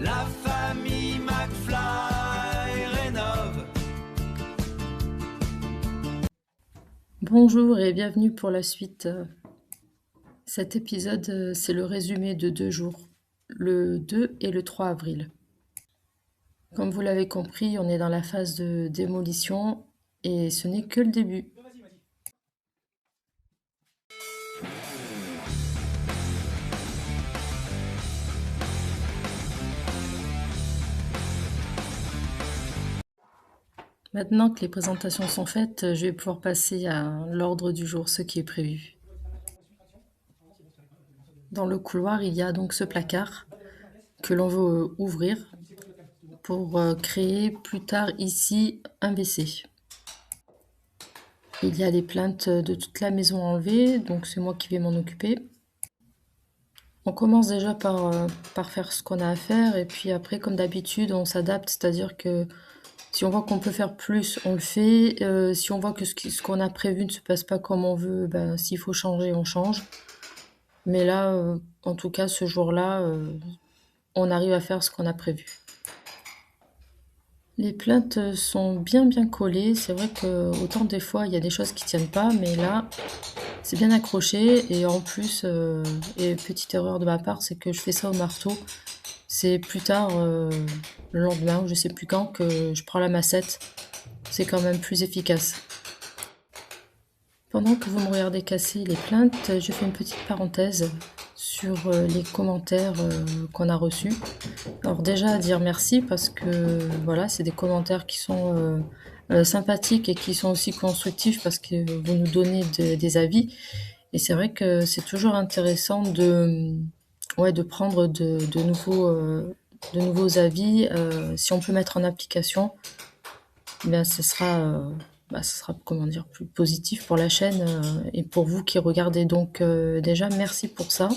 La famille McFly rénove. Bonjour et bienvenue pour la suite. Cet épisode, c'est le résumé de 2 jours, le 2 et le 3 avril. Comme vous l'avez compris, on est dans la phase de démolition et ce n'est que le début. Maintenant que les présentations sont faites, je vais pouvoir passer à l'ordre du jour, ce qui est prévu. Dans le couloir, il y a donc ce placard que l'on veut ouvrir pour créer plus tard ici un WC. Il y a les plaintes de toute la maison enlevées, donc c'est moi qui vais m'en occuper. On commence déjà par faire ce qu'on a à faire et puis après, comme d'habitude, on s'adapte, c'est-à-dire que si on voit qu'on peut faire plus, on le fait. Si on voit que ce qu'on a prévu ne se passe pas comme on veut, ben, s'il faut changer, on change. Mais là, en tout cas, ce jour-là, on arrive à faire ce qu'on a prévu. Les plaintes sont bien collées. C'est vrai que autant des fois, il y a des choses qui tiennent pas, mais là, c'est bien accroché. Et en plus, et petite erreur de ma part, c'est que je fais ça au marteau. C'est plus tard, le lendemain, ou je sais plus quand, que je prends la massette. C'est quand même plus efficace. Pendant que vous me regardez casser les plaintes, je fais une petite parenthèse sur les commentaires qu'on a reçus. Alors déjà, dire merci parce que voilà, c'est des commentaires qui sont sympathiques et qui sont aussi constructifs parce que vous nous donnez des avis. Et c'est vrai que c'est toujours intéressant de prendre de nouveaux avis. Si on peut mettre en application, ben, ce sera comment dire, plus positif pour la chaîne et pour vous qui regardez. Donc déjà, merci pour ça.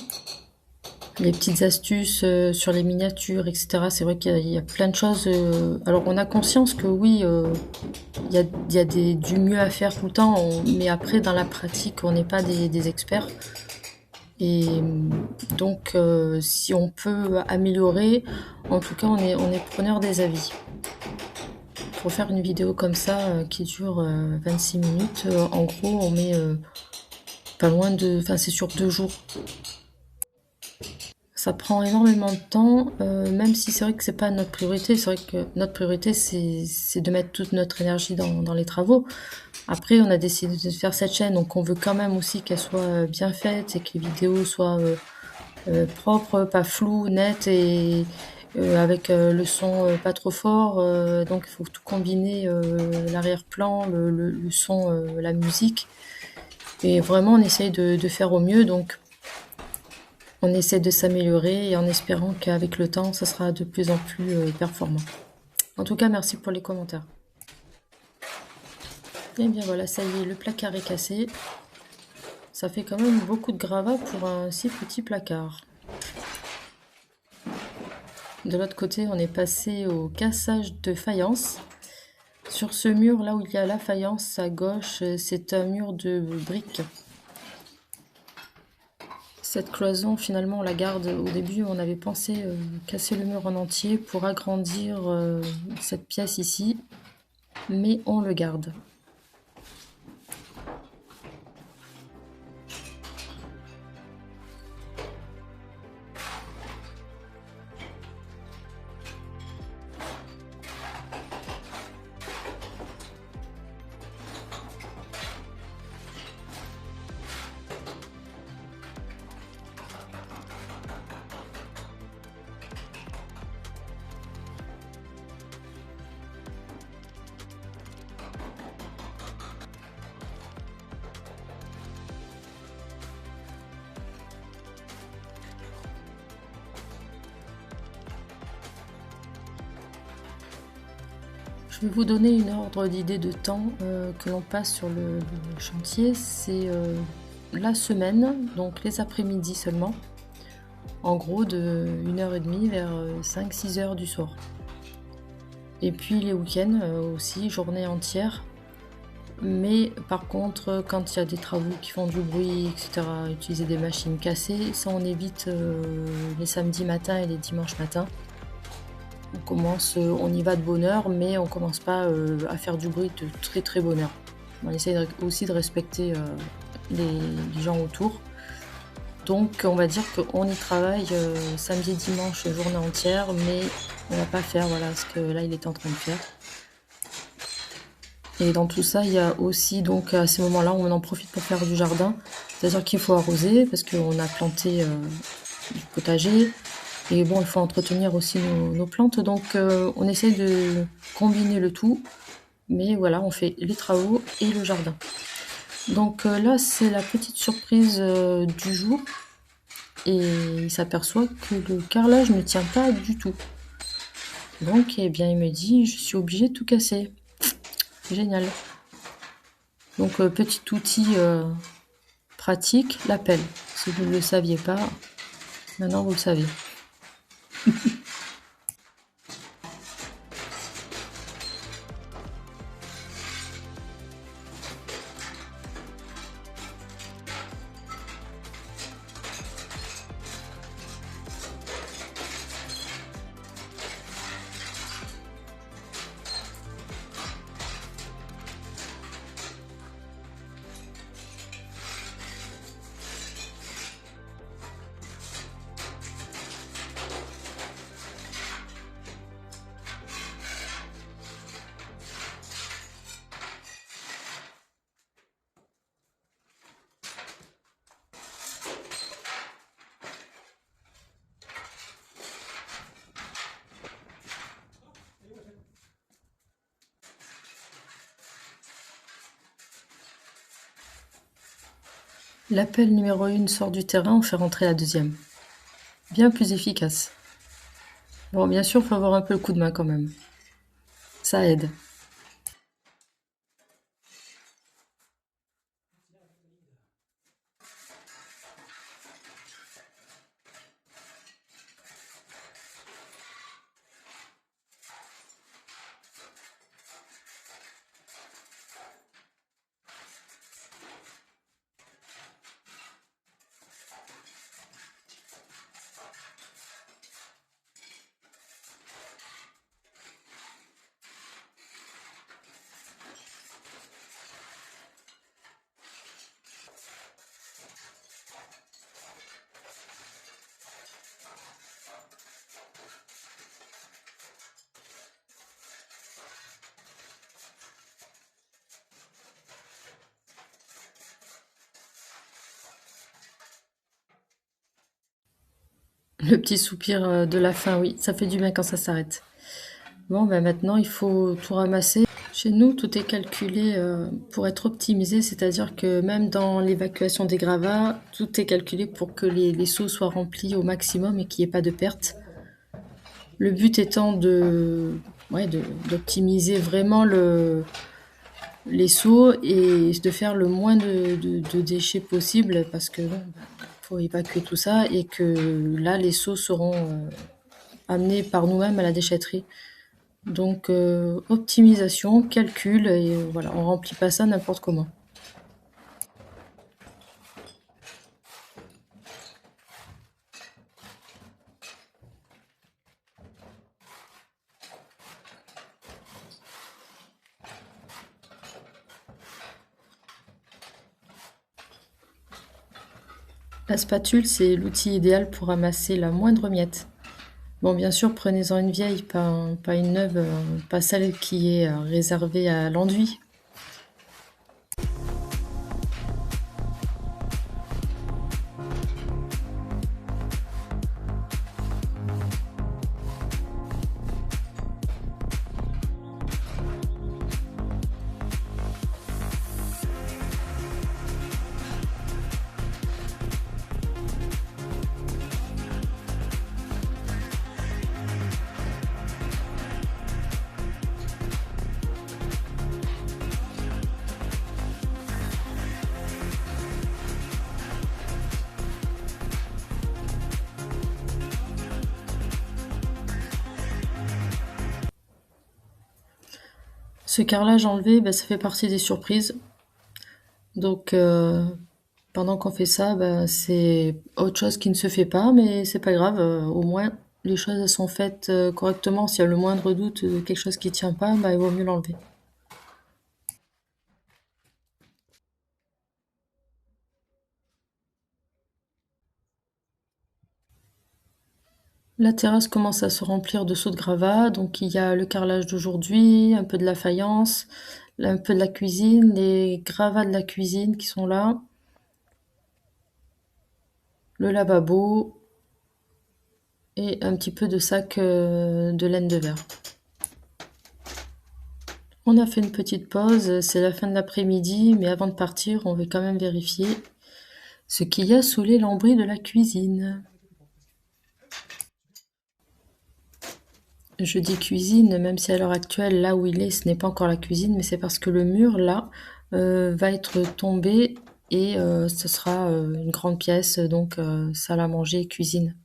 Les petites astuces sur les miniatures, etc. C'est vrai qu'il y a plein de choses. Alors on a conscience que oui, il y a du mieux à faire tout le temps, mais après dans la pratique, on n'est pas des experts. Et donc si on peut améliorer, en tout cas on est preneur des avis. Pour faire une vidéo comme ça qui dure 26 minutes, en gros on met pas loin de... Enfin c'est sur 2 jours. Ça prend énormément de temps, même si c'est vrai que c'est pas notre priorité. C'est vrai que notre priorité, c'est de mettre toute notre énergie dans les travaux. Après, on a décidé de faire cette chaîne, donc on veut quand même aussi qu'elle soit bien faite et que les vidéos soient propres, pas floues, nettes et avec le son pas trop fort. Donc il faut tout combiner, l'arrière-plan, le son, la musique. Et vraiment, on essaye de faire au mieux. Donc on essaie de s'améliorer et en espérant qu'avec le temps, ça sera de plus en plus performant. En tout cas, merci pour les commentaires. Et bien voilà, ça y est, le placard est cassé. Ça fait quand même beaucoup de gravats pour un si petit placard. De l'autre côté, on est passé au cassage de faïence. Sur ce mur, là où il y a la faïence, à gauche, c'est un mur de briques. Cette cloison, finalement, on la garde. Au début, on avait pensé casser le mur en entier pour agrandir cette pièce ici, mais on le garde. Je vais vous donner une ordre d'idée de temps que l'on passe sur le chantier. C'est la semaine, donc les après-midi seulement. En gros, de 1h30 vers 5-6 heures du soir. Et puis les week-ends aussi, journée entière. Mais par contre, quand il y a des travaux qui font du bruit, etc., utiliser des machines cassées, ça on évite les samedis matins et les dimanches matins. On y va de bonne heure, mais on commence pas à faire du bruit de très très bonne heure. On essaie aussi de respecter les gens autour. Donc on va dire qu'on y travaille samedi et dimanche journée entière, mais on va pas faire voilà ce que là il était en train de faire. Et dans tout ça, il y a aussi donc à ces moments-là, on en profite pour faire du jardin. C'est-à-dire qu'il faut arroser parce qu'on a planté du potager. Et bon, il faut entretenir aussi nos plantes. Donc on essaie de combiner le tout. Mais voilà, on fait les travaux et le jardin. Donc là, c'est la petite surprise du jour. Et il s'aperçoit que le carrelage ne tient pas du tout. Donc, eh bien, il me dit, je suis obligée de tout casser. Génial. Donc, petit outil pratique, la pelle. Si vous ne le saviez pas, maintenant vous le savez. L'appel numéro 1 sort du terrain, on fait rentrer la deuxième. Bien plus efficace. Bon, bien sûr, il faut avoir un peu le coup de main quand même. Ça aide. Le petit soupir de la fin, oui, ça fait du bien quand ça s'arrête. Bon, ben maintenant, il faut tout ramasser. Chez nous, tout est calculé pour être optimisé, c'est-à-dire que même dans l'évacuation des gravats, tout est calculé pour que les seaux soient remplis au maximum et qu'il n'y ait pas de perte. Le but étant d'optimiser vraiment les seaux et de faire le moins de déchets possible parce que bon, faut évacuer tout ça et que là, les seaux seront amenés par nous-mêmes à la déchetterie. Donc optimisation, calcul, et voilà, on remplit pas ça n'importe comment. La spatule, c'est l'outil idéal pour ramasser la moindre miette. Bon, bien sûr, prenez-en une vieille, pas une neuve, pas celle qui est réservée à l'enduit. Ce carrelage enlevé, bah, ça fait partie des surprises. Donc pendant qu'on fait ça, bah, c'est autre chose qui ne se fait pas, mais c'est pas grave, au moins les choses elles sont faites correctement, s'il y a le moindre doute de quelque chose qui tient pas, bah, il vaut mieux l'enlever. La terrasse commence à se remplir de seaux de gravats, donc il y a le carrelage d'aujourd'hui, un peu de la faïence, un peu de la cuisine, les gravats de la cuisine qui sont là, le lavabo et un petit peu de sac de laine de verre. On a fait une petite pause, c'est la fin de l'après-midi, mais avant de partir, on va quand même vérifier ce qu'il y a sous les lambris de la cuisine. Je dis cuisine, même si à l'heure actuelle, là où il est, ce n'est pas encore la cuisine, mais c'est parce que le mur, là, va être tombé et ce sera une grande pièce, donc salle à manger, cuisine.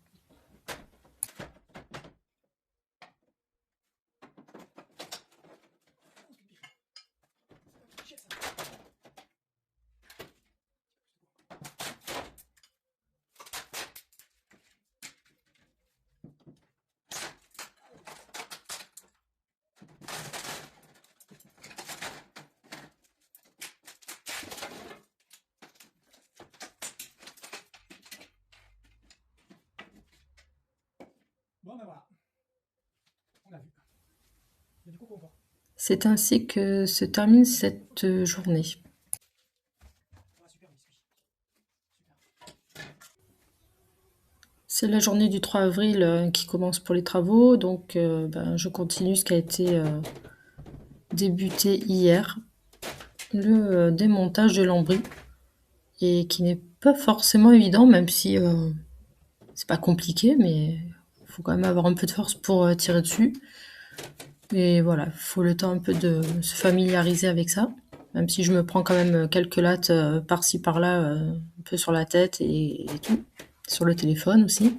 Bon ben voilà, on a vu. Et du coup, quoi? C'est ainsi que se termine cette journée. Ah, super biscuit. C'est la journée du 3 avril qui commence pour les travaux, donc ben, je continue ce qui a été débuté hier, le démontage de lambris, et qui n'est pas forcément évident, même si c'est pas compliqué, mais il faut quand même avoir un peu de force pour tirer dessus. Et voilà, il faut le temps un peu de se familiariser avec ça, même si je me prends quand même quelques lattes par-ci par-là, un peu sur la tête et tout, sur le téléphone aussi.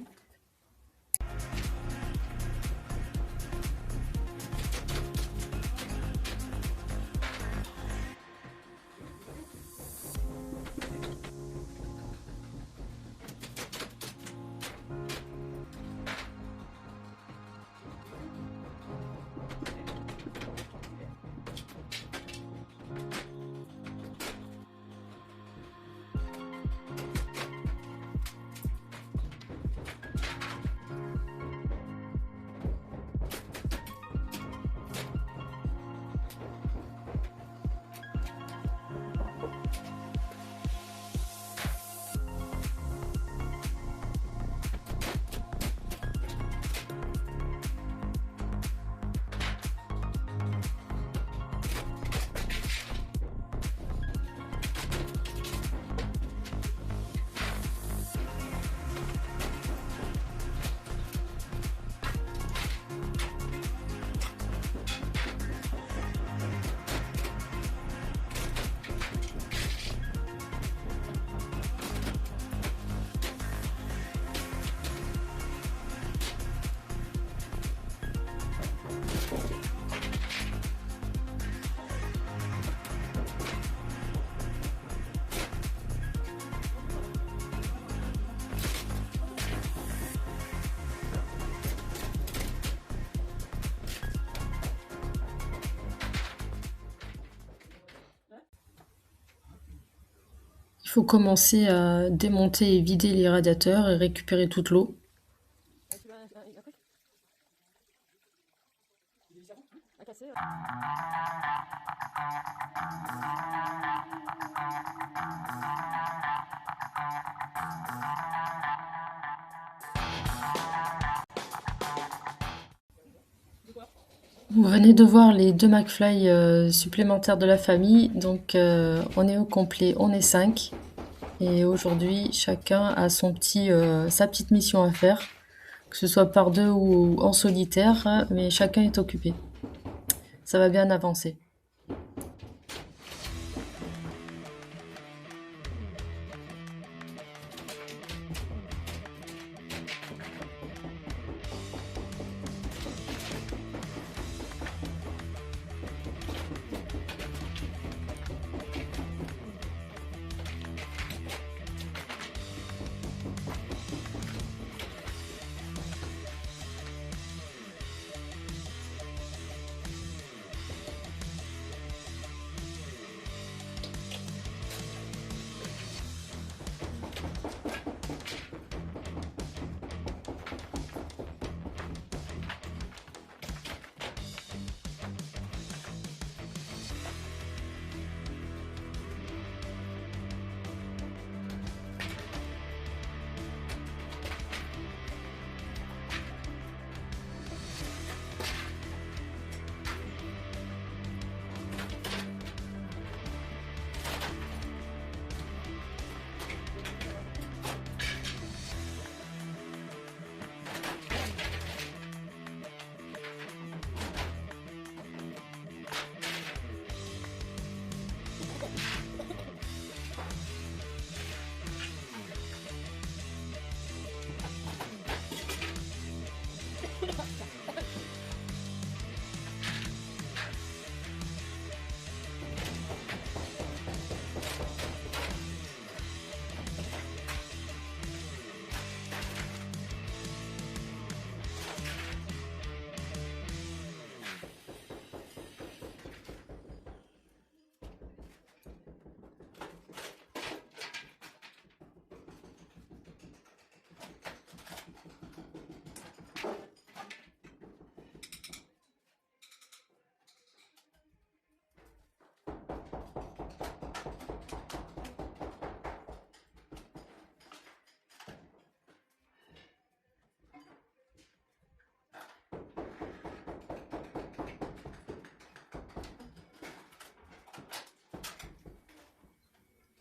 Il faut commencer à démonter et vider les radiateurs et récupérer toute l'eau. Vous venez de voir les 2 McFly supplémentaires de la famille, donc on est au complet, on est 5. Et aujourd'hui, chacun a sa petite mission à faire, que ce soit par deux ou en solitaire, mais chacun est occupé. Ça va bien avancer.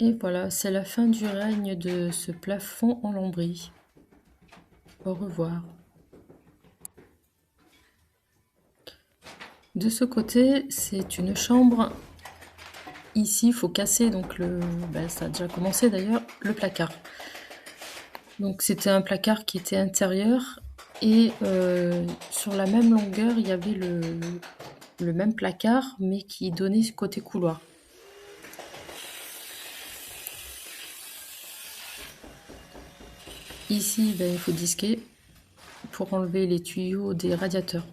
Et voilà, c'est la fin du règne de ce plafond en lambris. Au revoir. De ce côté, c'est une chambre. Ici, il faut casser, donc ça a déjà commencé d'ailleurs, le placard. Donc c'était un placard qui était intérieur et sur la même longueur, il y avait le même placard, mais qui donnait côté couloir. Ici, il faut disquer pour enlever les tuyaux des radiateurs.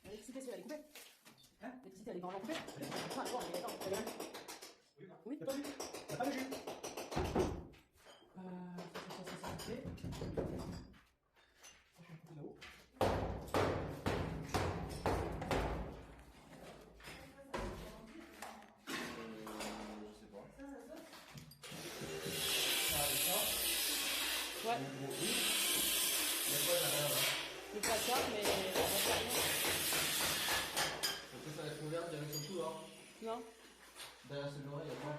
L'électricité, c'est elle est coupée. Hein? L'électricité, elle est grandement coupée. Ah, bon, mais attends, t'as gagné. Oui, t'as vu? T'as pas le jus? Ça, ok. Je vais un peu là-haut. Ouais. Le placard, mais on va faire rien. Ça va être ouvert direction tout là. Non, Derrière cette oreille, il y a quoi?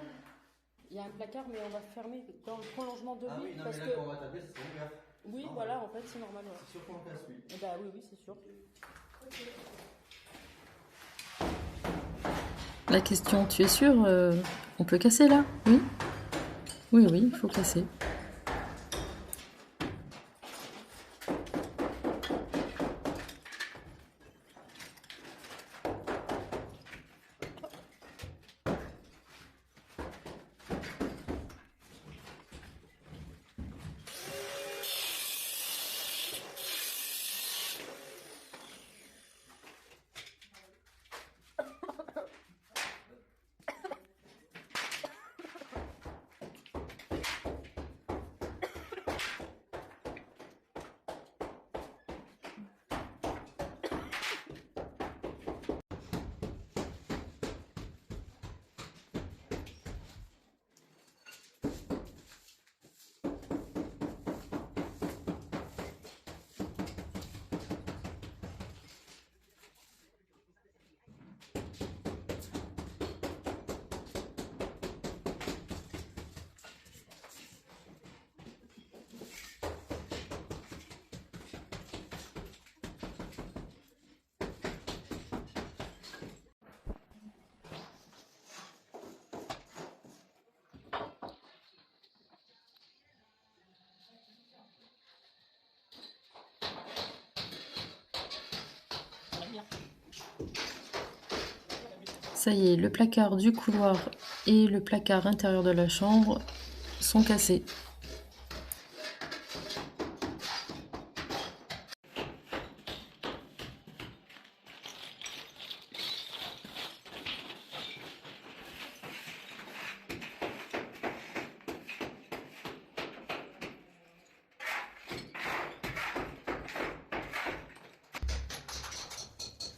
il y a un placard, mais on va fermer dans le prolongement de lui. Ah oui, non, parce mais que... là, quand on va taper, ça sera ouvert. Oui, Non, voilà, en fait, c'est normal. Ouais. C'est sûr qu'on casse, oui. Eh bah oui, c'est sûr. La question, tu es sûr on peut casser là? Oui? Oui, il faut casser. Ça y est, le placard du couloir et le placard intérieur de la chambre sont cassés.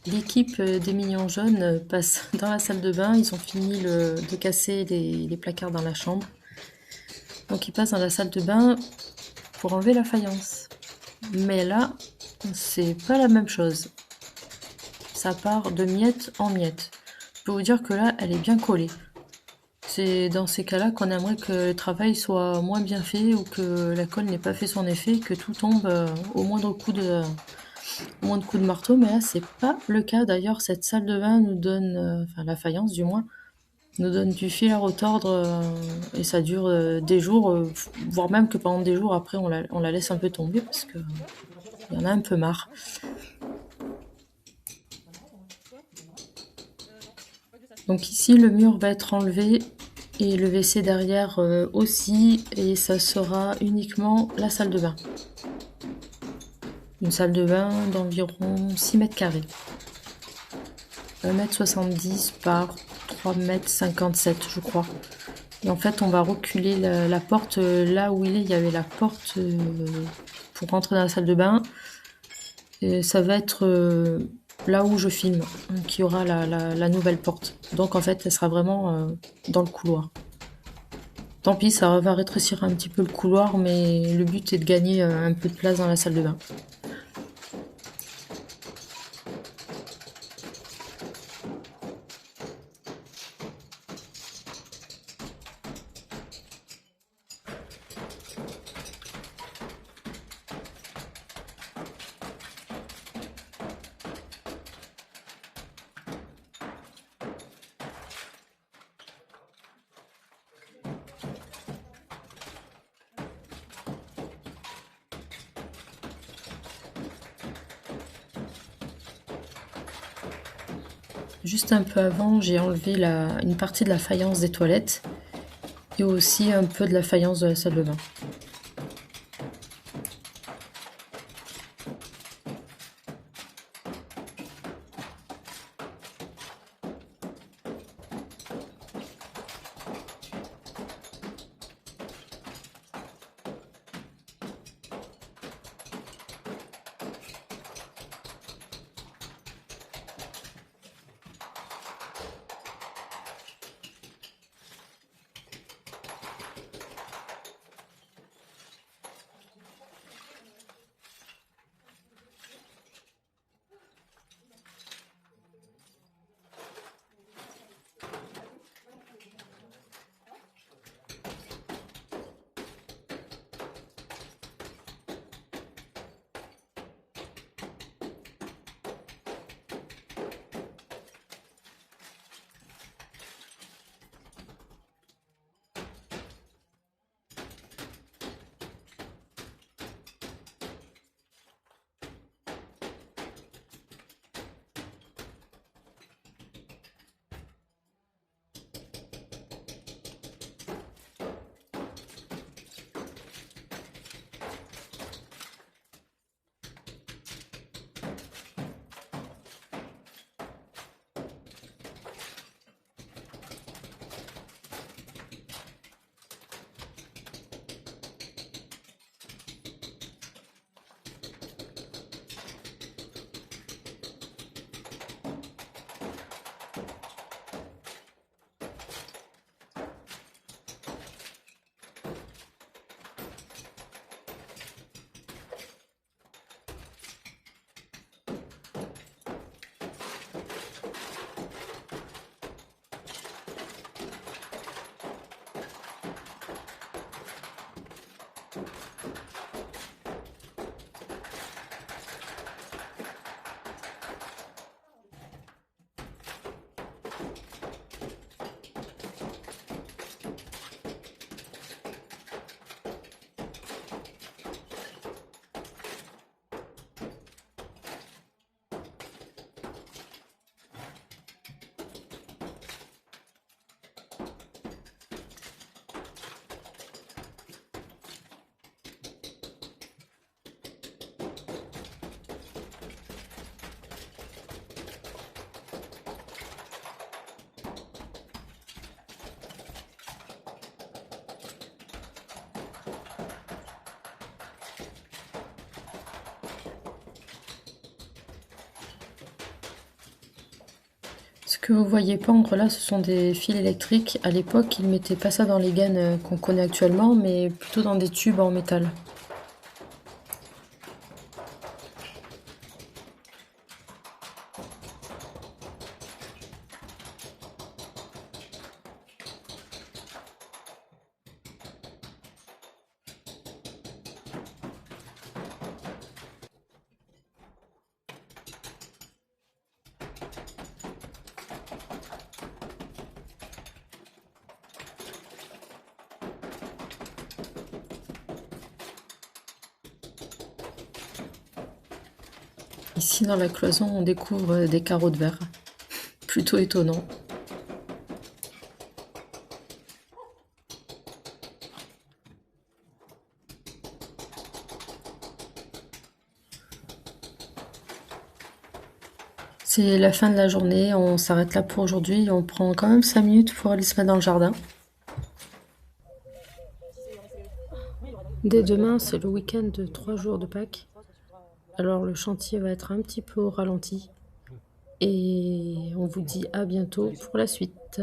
L'équipe des Mignons Jaunes passe dans la salle de bain. Ils ont fini de casser les placards dans la chambre. Donc ils passent dans la salle de bain pour enlever la faïence. Mais là, c'est pas la même chose. Ça part de miette en miette. Je peux vous dire que là, elle est bien collée. C'est dans ces cas-là qu'on aimerait que le travail soit moins bien fait ou que la colle n'ait pas fait son effet, que tout tombe au moindre coup de marteau, mais là c'est pas le cas. D'ailleurs, cette salle de bain nous donne, enfin la faïence du moins, nous donne du fil à retordre et ça dure des jours, voire même que pendant des jours après on la laisse un peu tomber parce que il y en a un peu marre. Donc ici le mur va être enlevé et le WC derrière aussi, et ça sera uniquement la salle de bain. une salle de bain d'environ 6 mètres carrés. 1,70 m par 3,57 m, je crois. Et en fait, on va reculer la porte là où il y avait la porte pour rentrer dans la salle de bain. Et ça va être là où je filme, qu'il y aura la nouvelle porte. Donc en fait, elle sera vraiment dans le couloir. Tant pis, ça va rétrécir un petit peu le couloir, mais le but est de gagner un peu de place dans la salle de bain. Juste un peu avant, j'ai enlevé une partie de la faïence des toilettes et aussi un peu de la faïence de la salle de bain. Ce que vous voyez pendre là, ce sont des fils électriques. À l'époque, ils mettaient pas ça dans les gaines qu'on connaît actuellement, mais plutôt dans des tubes en métal. Ici, dans la cloison, on découvre des carreaux de verre. Plutôt étonnant. c'est la fin de la journée. On s'arrête là pour aujourd'hui. On prend quand même 5 minutes pour aller se mettre dans le jardin. Dès demain, c'est le week-end de 3 jours de Pâques. Alors le chantier va être un petit peu au ralenti. Et on vous dit à bientôt pour la suite.